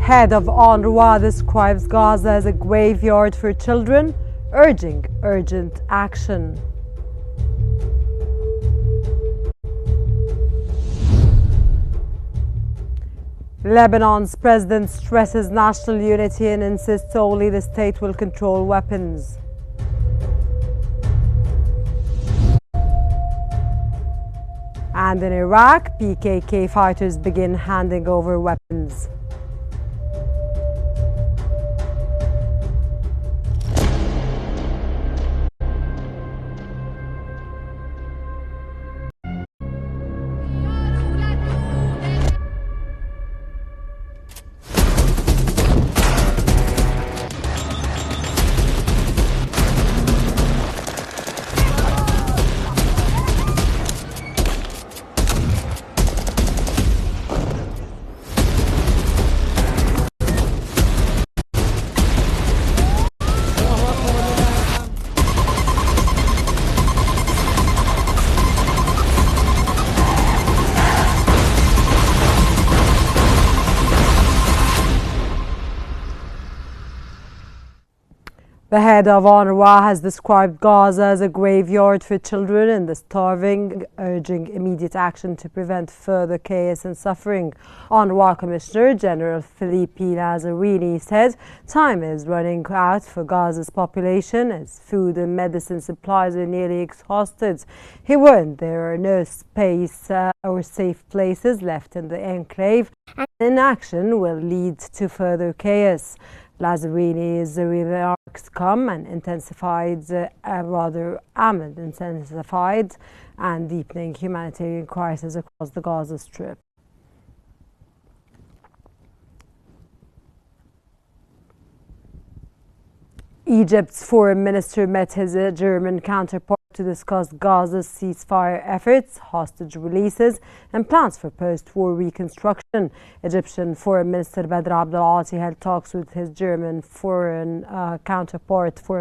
Head of UNRWA describes Gaza as a graveyard for children, urging urgent action. Lebanon's president stresses national unity and insists only the state will control weapons. And in Iraq, PKK fighters begin handing over weapons. The head of UNRWA has described Gaza as a graveyard for children and the starving, urging immediate action to prevent further chaos and suffering. UNRWA Commissioner General Philippe Lazzarini said time is running out for Gaza's population as food and medicine supplies are nearly exhausted. He warned there are no space or safe places left in the enclave, and inaction will lead to further chaos. Lazzarini's remarks come and intensified and deepening humanitarian crisis across the Gaza Strip. Egypt's foreign minister met his German counterpart to discuss Gaza's ceasefire efforts, hostage releases, and plans for post-war reconstruction. Egyptian Foreign Minister Badr Abdulati held talks with his German foreign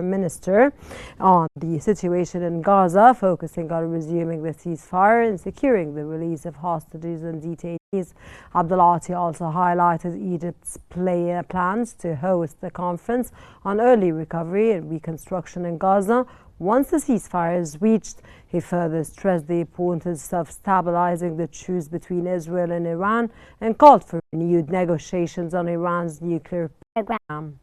minister on the situation in Gaza, focusing on resuming the ceasefire and securing the release of hostages and detainees. Abdulati also highlighted Egypt's plans to host a conference on early recovery and reconstruction in Gaza once the ceasefire is reached. He further stressed the importance of stabilizing the truce between Israel and Iran and called for renewed negotiations on Iran's nuclear program.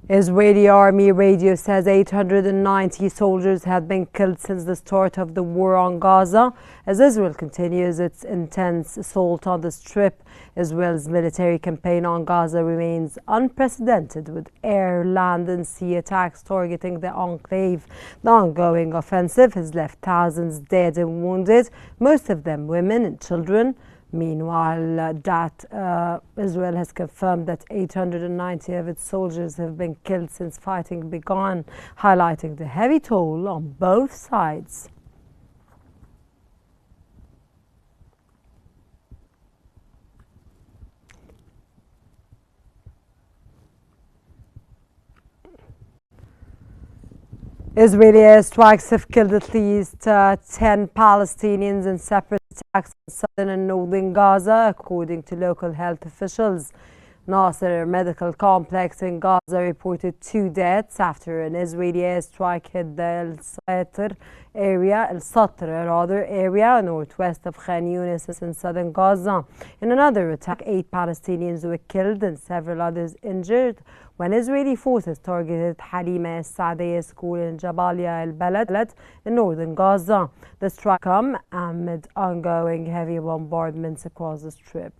Israeli Army radio says 890 soldiers have been killed since the start of the war on Gaza as Israel continues its intense assault on the Strip. Israel's military campaign on Gaza remains unprecedented, with air, land and sea attacks targeting the enclave. The ongoing offensive has left thousands dead and wounded, most of them women and children. Meanwhile, Israel has confirmed that 890 of its soldiers have been killed since fighting began, highlighting the heavy toll on both sides. Israeli airstrikes have killed at least 10 Palestinians in separate attacks in southern and northern Gaza, according to local health officials. Nasser Medical Complex in Gaza reported 2 deaths after an Israeli airstrike hit the Satr area northwest of Khan Yunis in southern Gaza. In another attack, 8 Palestinians were killed and several others injured when Israeli forces targeted Halima al-Saadiyya school in Jabalia al-Balad in northern Gaza. The strike come amid ongoing heavy bombardments across the Strip.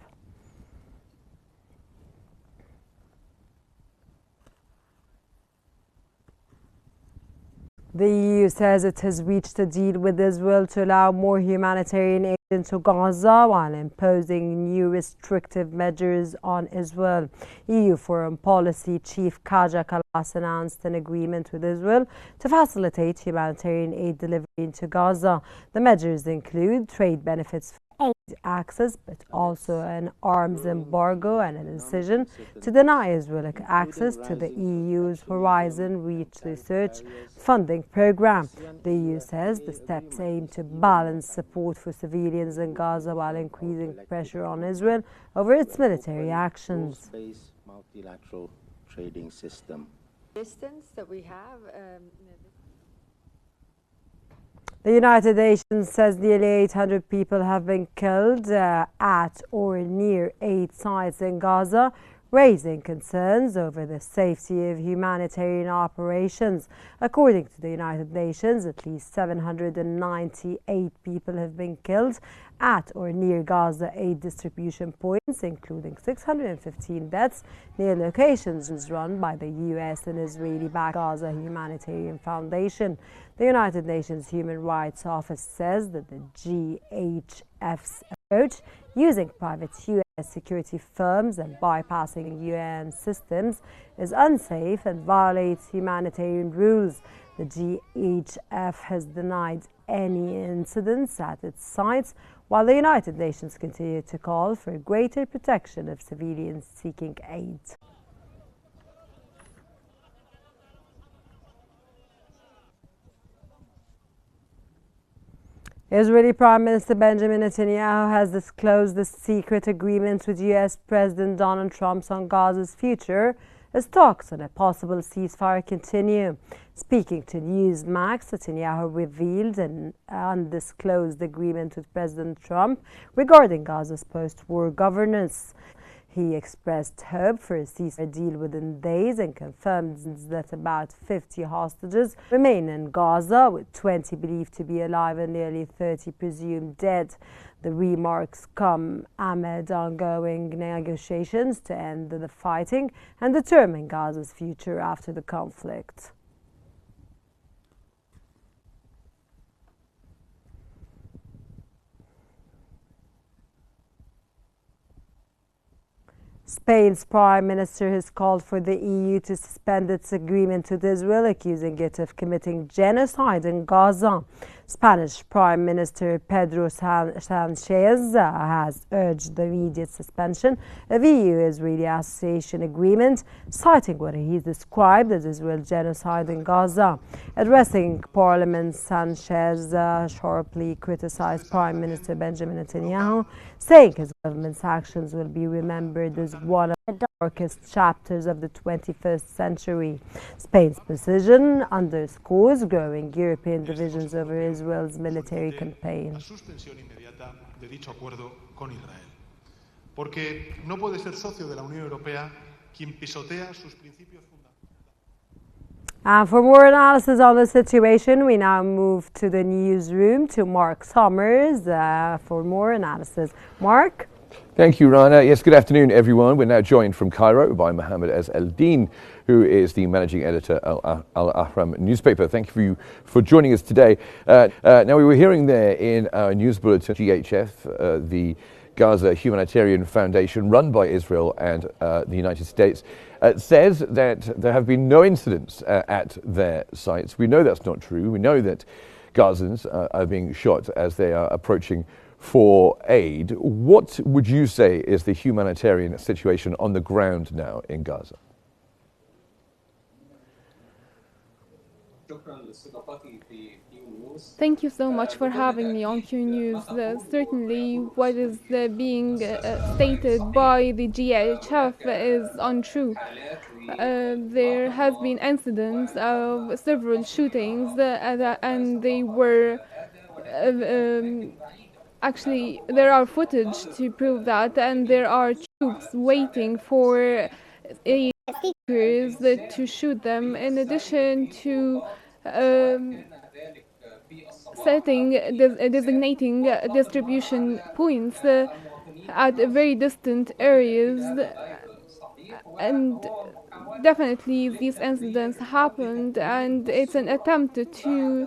The EU says it has reached a deal with Israel to allow more humanitarian aid into Gaza while imposing new restrictive measures on Israel. EU Foreign Policy Chief Kaja Kallas announced an agreement with Israel to facilitate humanitarian aid delivery into Gaza. The measures include trade benefits for aid access, but also an arms embargo and a decision to deny Israel access to the EU's Horizon Reach Research funding program. The EU says the steps aim to balance support for civilians in Gaza while increasing pressure on Israel over its military actions. Multilateral trading system. Distance that we have. The United Nations says nearly 800 people have been killed at or near 8 sites in Gaza, raising concerns over the safety of humanitarian operations. According to the United Nations, at least 798 people have been killed at or near Gaza aid distribution points, including 615 deaths near locations run by the US and Israeli-backed Gaza Humanitarian Foundation. The United Nations Human Rights Office says that the GHF's approach, using private US security firms and bypassing UN systems, is unsafe and violates humanitarian rules. The GHF has denied any incidents at its sites, while the United Nations continue to call for greater protection of civilians seeking aid. Israeli Prime Minister Benjamin Netanyahu has disclosed the secret agreements with US President Donald Trump on Gaza's future as talks on a possible ceasefire continue. Speaking to Newsmax, Netanyahu revealed an undisclosed agreement with President Trump regarding Gaza's post-war governance. He expressed hope for a ceasefire deal within days and confirmed that about 50 hostages remain in Gaza, with 20 believed to be alive and nearly 30 presumed dead. The remarks come amid ongoing negotiations to end the fighting and determine Gaza's future after the conflict. Spain's Prime Minister has called for the EU to suspend its agreement with Israel, accusing it of committing genocide in Gaza. Spanish Prime Minister Pedro Sánchez has urged the immediate suspension of EU-Israeli Association Agreement, citing what he described as Israel's genocide in Gaza. Addressing Parliament, Sánchez sharply criticized Prime Minister Benjamin Netanyahu, saying his government's actions will be remembered as one of the darkest chapters of the 21st century. Spain's position underscores growing European divisions over Israel's military campaign. Porque no puede ser socio de la Unión Europea quien pisotea sus principios fundamentales. And for more analysis on the situation, we now move to the newsroom to Mark Summers for more analysis. Mark? Thank you, Rana. Yes, good afternoon, everyone. We're now joined from Cairo by Mohammed El-Din, who is the managing editor of Al-Ahram newspaper. Thank you for joining us today. Now, we were hearing there in our news bulletin, GHF, the Gaza Humanitarian Foundation, run by Israel and the United States, says that there have been no incidents at their sites. We know that's not true. We know that Gazans are being shot as they are approaching for aid. What would you say is the humanitarian situation on the ground now in Gaza? Thank you so much for having me on Qnews. Certainly what is being stated by the GHF is untrue. There has been incidents of several shootings and they were actually, there are footage to prove that, and there are troops waiting for seekers to shoot them, in addition to designating distribution points at very distant areas. And definitely these incidents happened, and it's an attempt to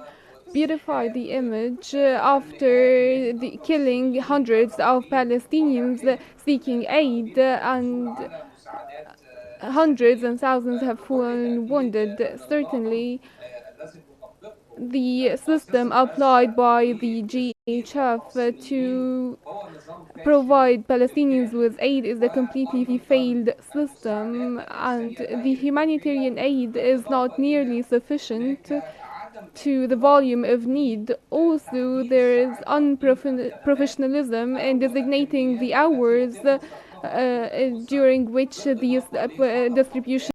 beautify the image after the killing hundreds of Palestinians seeking aid, and hundreds and thousands have fallen wounded. Certainly the system applied by the GHF to provide Palestinians with aid is a completely failed system, and the humanitarian aid is not nearly sufficient to the volume of need. Also, there is unprofessionalism in designating the hours during which these distribution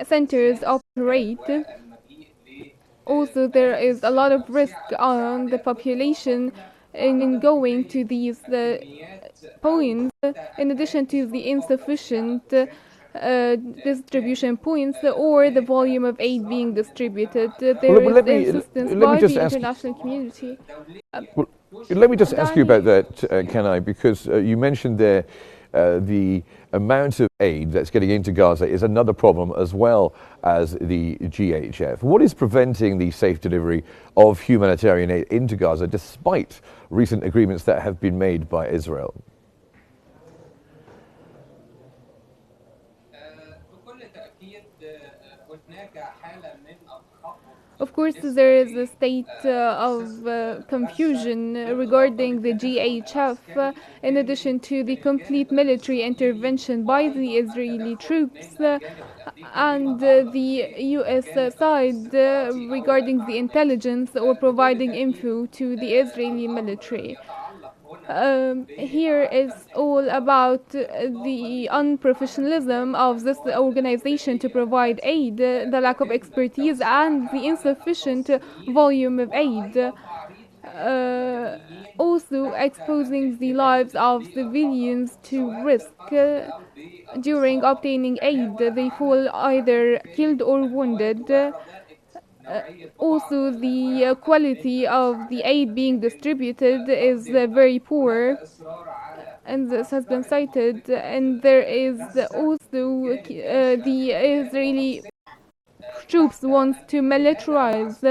centers operate. Also, there is a lot of risk on the population in going to these points, in addition to the insufficient distribution points or the volume of aid being distributed. There is insistence by the international community. Let me just ask you about that, can I? Because you mentioned there the amount of aid that's getting into Gaza is another problem, as well as the GHF. What is preventing the safe delivery of humanitarian aid into Gaza, despite recent agreements that have been made by Israel? Of course, there is a state of confusion regarding the GHF, in addition to the complete military intervention by the Israeli troops and the US side regarding the intelligence or providing info to the Israeli military. Here is all about the unprofessionalism of this organization to provide aid, the lack of expertise, and the insufficient volume of aid. Also exposing the lives of civilians to risk during obtaining aid. They fall either killed or wounded. Also, the quality of the aid being distributed is very poor, and this has been cited. And there is also the Israeli troops want to militarize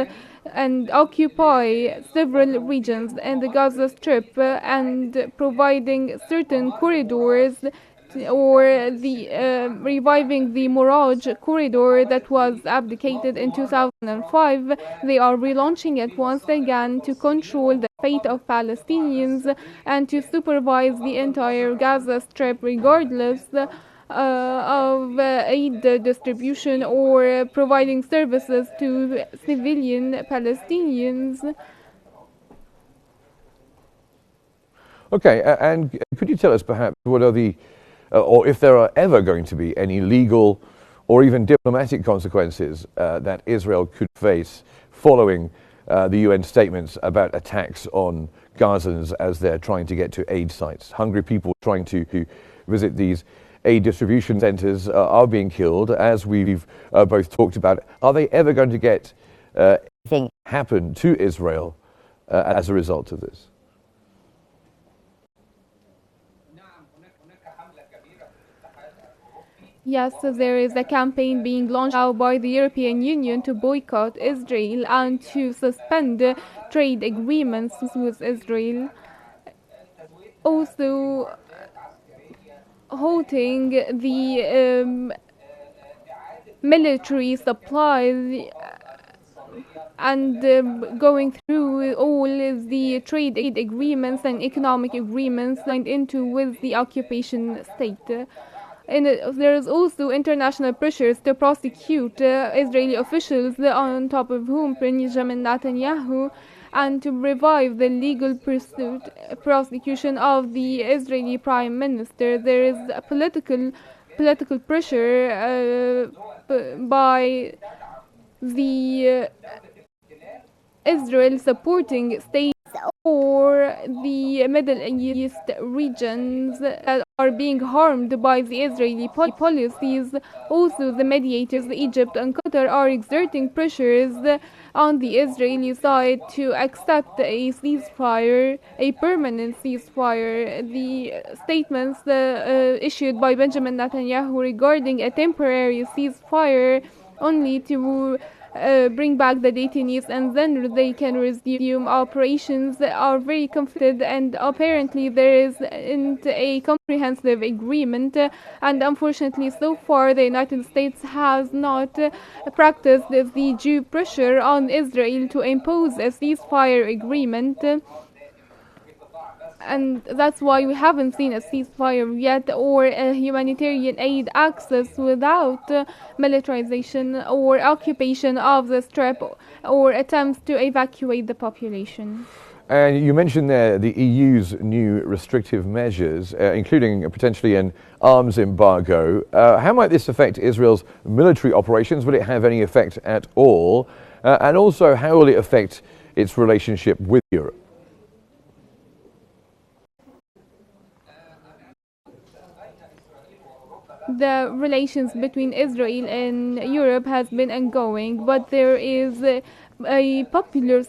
and occupy several regions in the Gaza Strip and providing certain corridors, or the reviving the Mirage corridor that was abdicated in 2005. They are relaunching it once again to control the fate of Palestinians and to supervise the entire Gaza Strip, regardless of aid distribution or providing services to civilian Palestinians. Okay, and could you tell us perhaps what are the or if there are ever going to be any legal or even diplomatic consequences that Israel could face following the UN statements about attacks on Gazans as they're trying to get to aid sites? Hungry people trying to visit these aid distribution centers are being killed, as we've both talked about. Are they ever going to get anything happen to Israel as a result of this? Yes, there is a campaign being launched now by the European Union to boycott Israel and to suspend trade agreements with Israel. Also, halting the military supplies and going through all the trade agreements and economic agreements signed into with the occupation state. And there is also international pressures to prosecute Israeli officials, on top of whom Benjamin Netanyahu, and to revive the legal prosecution of the Israeli Prime Minister. There is a political pressure by the Israel supporting states or the Middle East regions that are being harmed by the Israeli policies. Also, the mediators, Egypt and Qatar, are exerting pressures on the Israeli side to accept a ceasefire, a permanent ceasefire. The statements issued by Benjamin Netanyahu regarding a temporary ceasefire only to bring back the detainees, and then they can resume operations, are very conflicted, and apparently there isn't a comprehensive agreement, and unfortunately so far the United States has not practiced the due pressure on Israel to impose a ceasefire agreement. And that's why we haven't seen a ceasefire yet, or a humanitarian aid access without militarization or occupation of the Strip, or attempts to evacuate the population. And you mentioned there the EU's new restrictive measures, including potentially an arms embargo. How might this affect Israel's military operations? Will it have any effect at all? And also, how will it affect its relationship with Europe? The relations between Israel and Europe has been ongoing, but there is a popular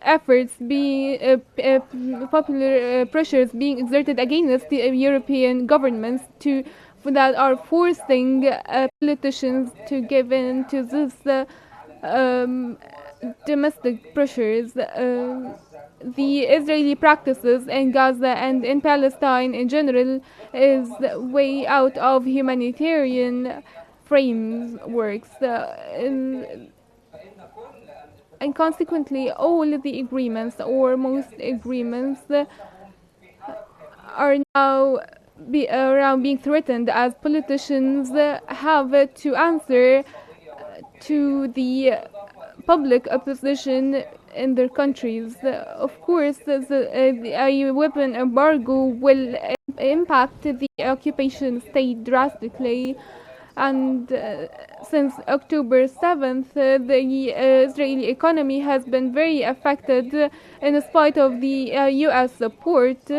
efforts being popular pressures being exerted against the European governments that are forcing politicians to give in to this domestic pressures. The Israeli practices in Gaza and in Palestine in general is way out of humanitarian frameworks, and consequently all of the agreements, or most agreements, are now around being threatened, as politicians have to answer to the public opposition in their countries. Of course, a weapon embargo will impact the occupation state drastically, and since October 7th, the Israeli economy has been very affected in spite of the US support,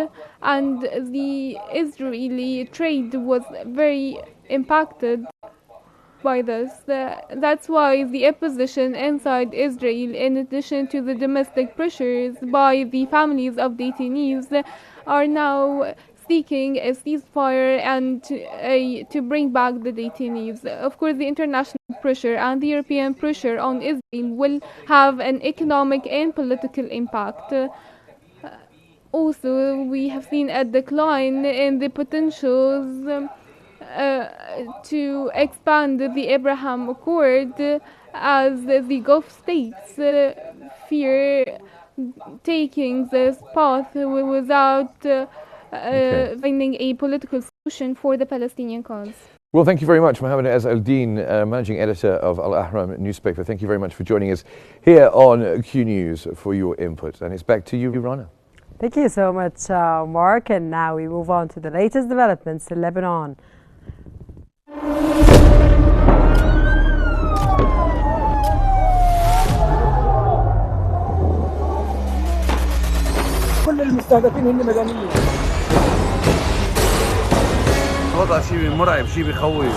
and the Israeli trade was very impacted by this. That's why the opposition inside Israel, in addition to the domestic pressures by the families of detainees, are now seeking a ceasefire and to bring back the detainees. Of course, the international pressure and the European pressure on Israel will have an economic and political impact. Also, we have seen a decline in the potentials to expand the Abraham Accord, as the Gulf states fear taking this path without finding a political solution for the Palestinian cause. Well, thank you very much, Mohammed Az Al-Din, Managing Editor of Al-Ahram newspaper. Thank you very much for joining us here on Qnews for your input. And it's back to you, Rana. Thank you so much, Mark. And now we move on to the latest developments in Lebanon. كل المستهدفين هن مدنيين. وضع شيء مرعب، شيء بيخوف.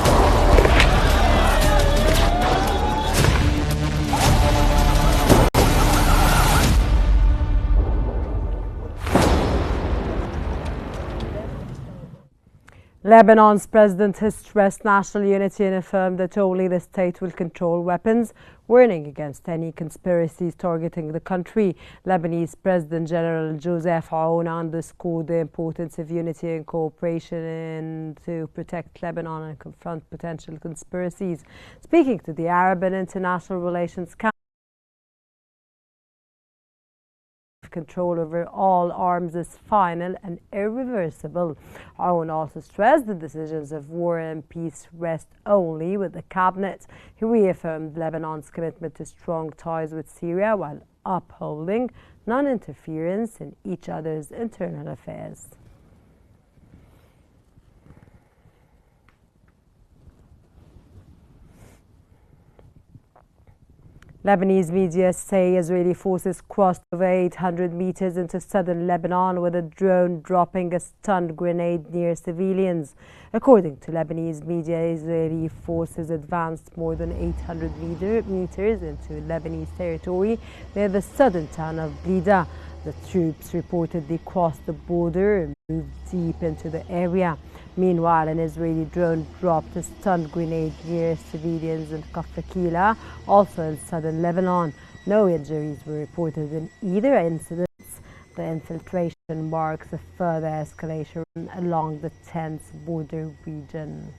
Lebanon's president has stressed national unity and affirmed that only the state will control weapons, warning against any conspiracies targeting the country. Lebanese President General Joseph Aoun underscored the importance of unity and cooperation to protect Lebanon and confront potential conspiracies. Speaking to the Arab and International Relations Council, control over all arms is final and irreversible. Aoun also stressed the decisions of war and peace rest only with the cabinet. He reaffirmed Lebanon's commitment to strong ties with Syria while upholding non-interference in each other's internal affairs. Lebanese media say Israeli forces crossed over 800 meters into southern Lebanon with a drone dropping a stun grenade near civilians. According to Lebanese media, Israeli forces advanced more than 800 meters into Lebanese territory near the southern town of Blida. The troops reportedly crossed the border and moved deep into the area. Meanwhile, an Israeli drone dropped a stun grenade near civilians in Qnews, also in southern Lebanon. No injuries were reported in either incident. The infiltration marks a further escalation along the tense border region.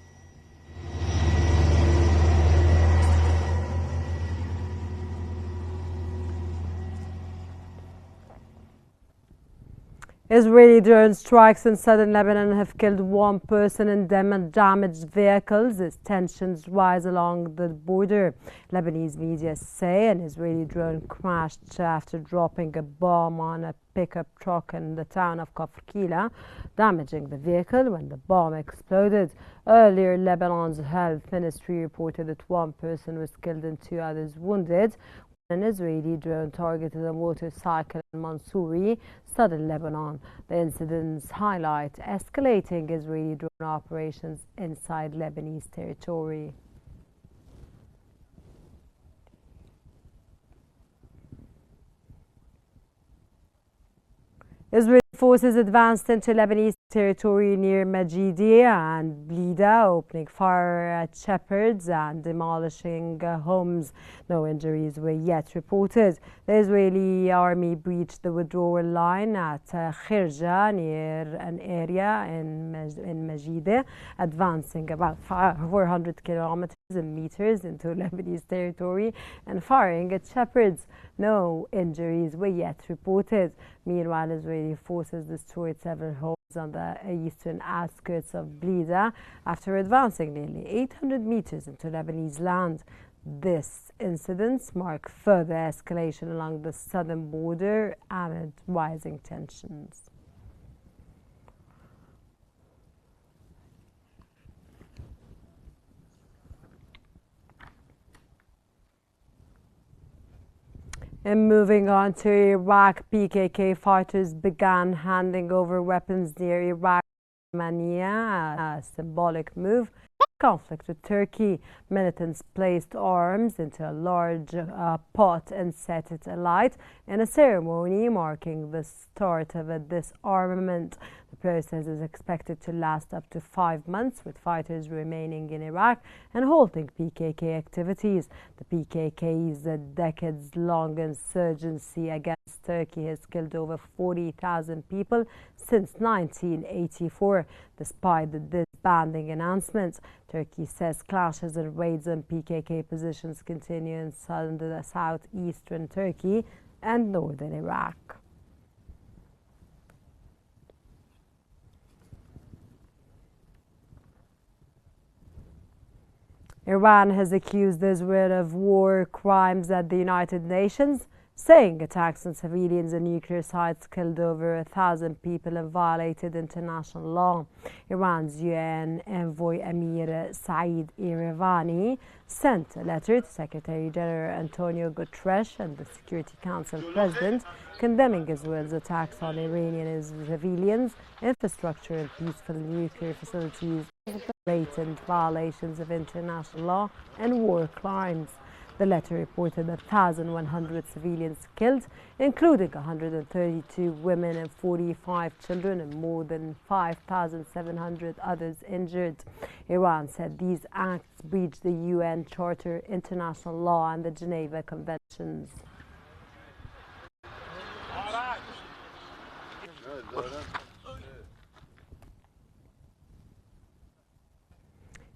Israeli drone strikes in southern Lebanon have killed one person and damaged vehicles as tensions rise along the border. Lebanese media say an Israeli drone crashed after dropping a bomb on a pickup truck in the town of Qnews, damaging the vehicle when the bomb exploded. Earlier, Lebanon's health ministry reported that one person was killed and two others wounded. An Israeli drone targeted a motorcycle in Mansouri, southern Lebanon. The incidents highlight escalating Israeli drone operations inside Lebanese territory. Israeli forces advanced into Lebanese territory near Majidiyah and Blida, opening fire at shepherds and demolishing homes. No injuries were yet reported. The Israeli army breached the withdrawal line at Khirja near an area in Majidiyah, advancing about 400 kilometers in meters into Lebanese territory and firing at shepherds. No injuries were yet reported. Meanwhile, Israeli forces destroyed several homes on the eastern outskirts of Blida after advancing nearly 800 meters into Lebanese land. This incidents mark further escalation along the southern border amid rising tensions. And moving on to Iraq, PKK fighters began handing over weapons near Iraq, a symbolic move. Conflict with Turkey. Militants placed arms into a large pot and set it alight in a ceremony marking the start of a disarmament. The process is expected to last up to 5 months, with fighters remaining in Iraq and halting PKK activities. The PKK's decades-long insurgency against Turkey has killed over 40,000 people since 1984. Despite the disbanding announcements, Turkey says clashes and raids on PKK positions continue in southeastern Turkey and northern Iraq. Iran has accused Israel of war crimes at the United Nations, saying attacks on civilians and nuclear sites killed over 1,000 people and violated international law. Iran's UN envoy Amir Saeed Iravani sent a letter to Secretary General Antonio Guterres and the Security Council President condemning Israel's attacks on Iranian civilians, infrastructure and peaceful nuclear facilities, blatant violations of international law and war crimes. The letter reported 1,100 civilians killed, including 132 women and 45 children, and more than 5,700 others injured. Iran said these acts breach the UN Charter, international law, and the Geneva Conventions.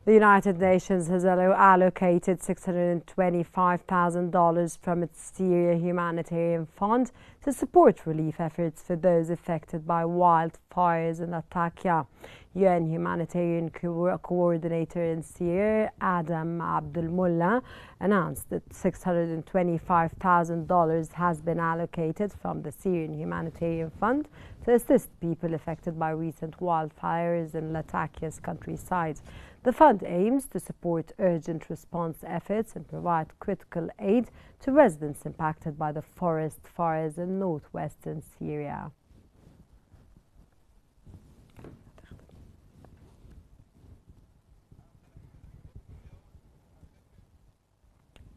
The United Nations has allocated $625,000 from its Syria Humanitarian Fund to support relief efforts for those affected by wildfires in Latakia. UN Humanitarian Coordinator in Syria, Adam Abdulmullah, announced that $625,000 has been allocated from the Syrian Humanitarian Fund to assist people affected by recent wildfires in Latakia's countryside. The fund aims to support urgent response efforts and provide critical aid to residents impacted by the forest fires in northwestern Syria.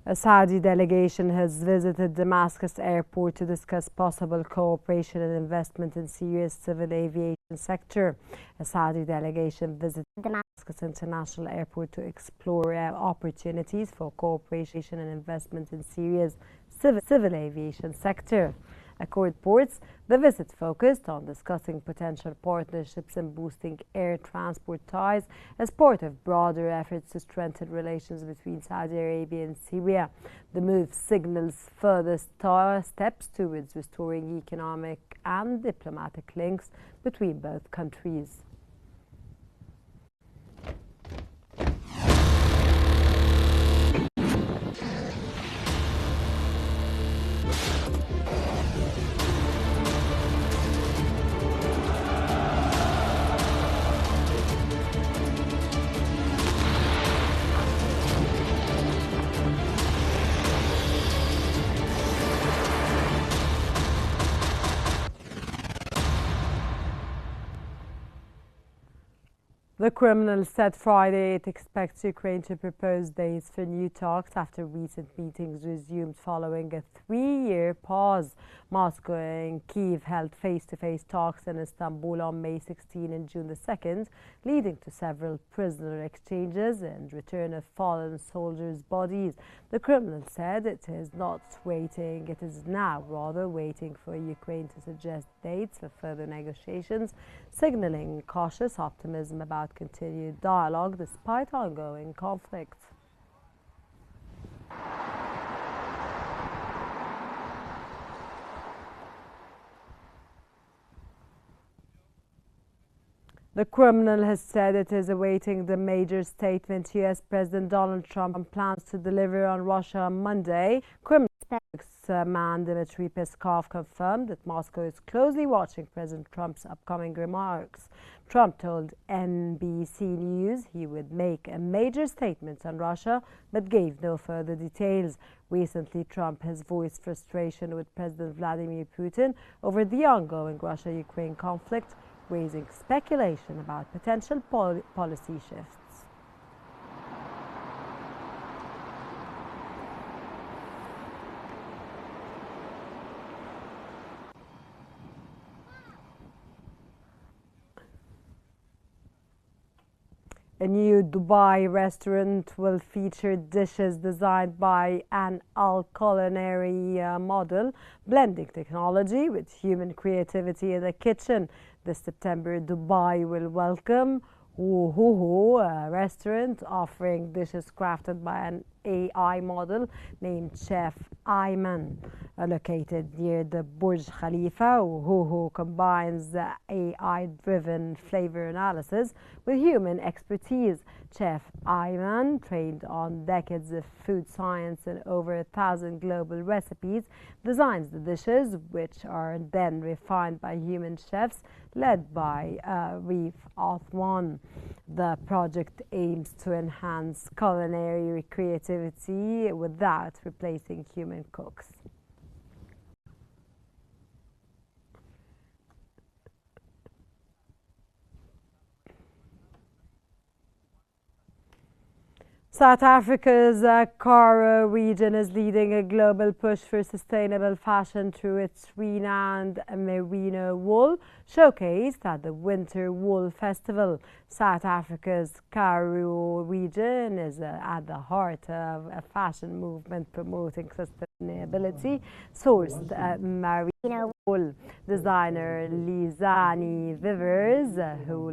A Saudi delegation has visited Damascus airport to discuss possible cooperation and investment in Syria's civil aviation sector. A Saudi delegation visited Damascus International Airport to explore opportunities for cooperation and investment in Syria's civil aviation sector. Accord reports the visit focused on discussing potential partnerships and boosting air transport ties as part of broader efforts to strengthen relations between Saudi Arabia and Syria. The move signals further steps towards restoring economic and diplomatic links between both countries. The Kremlin said Friday it expects Ukraine to propose dates for new talks after recent meetings resumed following a 3-year pause. Moscow and Kyiv held face-to-face talks in Istanbul on May 16 and June the 2nd, leading to several prisoner exchanges and return of fallen soldiers' bodies. The Kremlin said it is now rather waiting for Ukraine to suggest dates for further negotiations, signaling cautious optimism about continued dialogue despite ongoing conflict. The Kremlin has said it is awaiting the major statement U.S. President Donald Trump plans to deliver on Russia on Monday. Kremlin spokesman Dmitry Peskov confirmed that Moscow is closely watching President Trump's upcoming remarks. Trump told NBC News he would make a major statement on Russia, but gave no further details. Recently, Trump has voiced frustration with President Vladimir Putin over the ongoing Russia-Ukraine conflict, raising speculation about potential policy shifts. A new Dubai restaurant will feature dishes designed by an culinary model, blending technology with human creativity in the kitchen. This September, Dubai will welcome a restaurant offering dishes crafted by an AI model named Chef Ayman. Located near the Burj Khalifa, combines AI-driven flavor analysis with human expertise. Chef Ayman, trained on decades of food science and over 1,000 global recipes, designs the dishes, which are then refined by human chefs led by Reef Othman. The project aims to enhance culinary creativity without replacing human cooks. South Africa's Karoo region is leading a global push for sustainable fashion through its renowned merino wool, showcased at the Winter Wool Festival. South Africa's Karoo region is at the heart of a fashion movement promoting sustainability. Sourced merino wool designer Lizani Vivers, who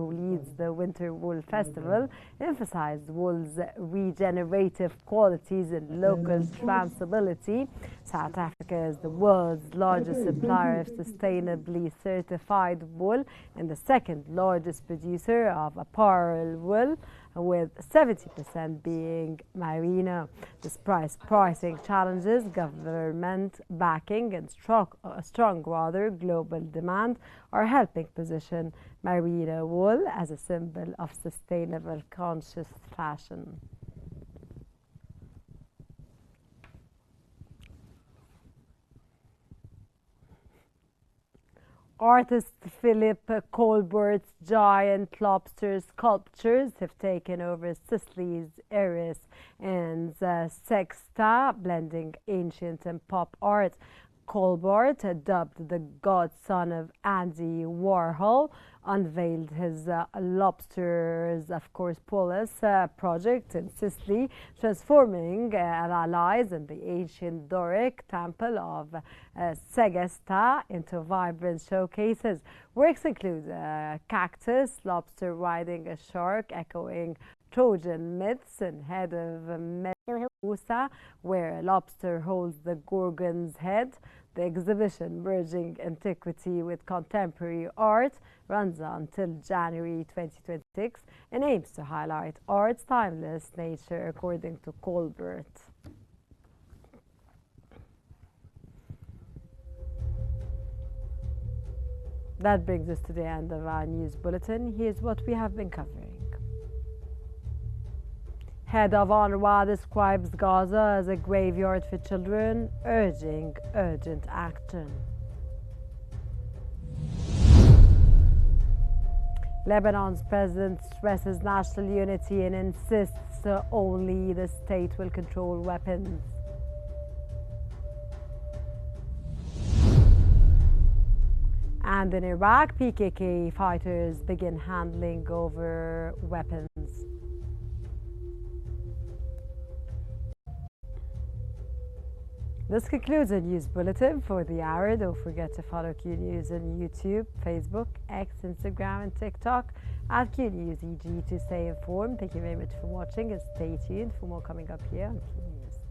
leads the Winter Wool Festival, emphasized wool's regenerative qualities and local traceability. South Africa is the world's largest supplier of sustainably certified wool and the second largest producer of apparel wool, with 70% being merino. Despite pricing challenges, government backing and strong global demand are helping position merino wool as a symbol of sustainable, conscious fashion. Artist Philip Colbert's giant lobster sculptures have taken over Sicily's Eris and Sexta, blending ancient and pop art. Colbert, dubbed the godson of Andy Warhol, unveiled his lobsters, of course, Polis project in Sicily, transforming allies in the ancient Doric temple of Segesta into vibrant showcases. Works include a cactus, lobster riding a shark, echoing Trojan myths, and head of Medusa, where a lobster holds the Gorgon's head. The exhibition, merging antiquity with contemporary art, runs until January 2026 and aims to highlight art's timeless nature, according to Colbert. That brings us to the end of our news bulletin. Here's what we have been covering. Head of UNRWA describes Gaza as a graveyard for children, urging urgent action. Lebanon's president stresses national unity and insists only the state will control weapons. And in Iraq, PKK fighters begin handling over weapons. This concludes our news bulletin for the hour. Don't forget to follow Qnews on YouTube, Facebook, X, Instagram, and TikTok at Qnews EG to stay informed. Thank you very much for watching and stay tuned for more coming up here on Qnews.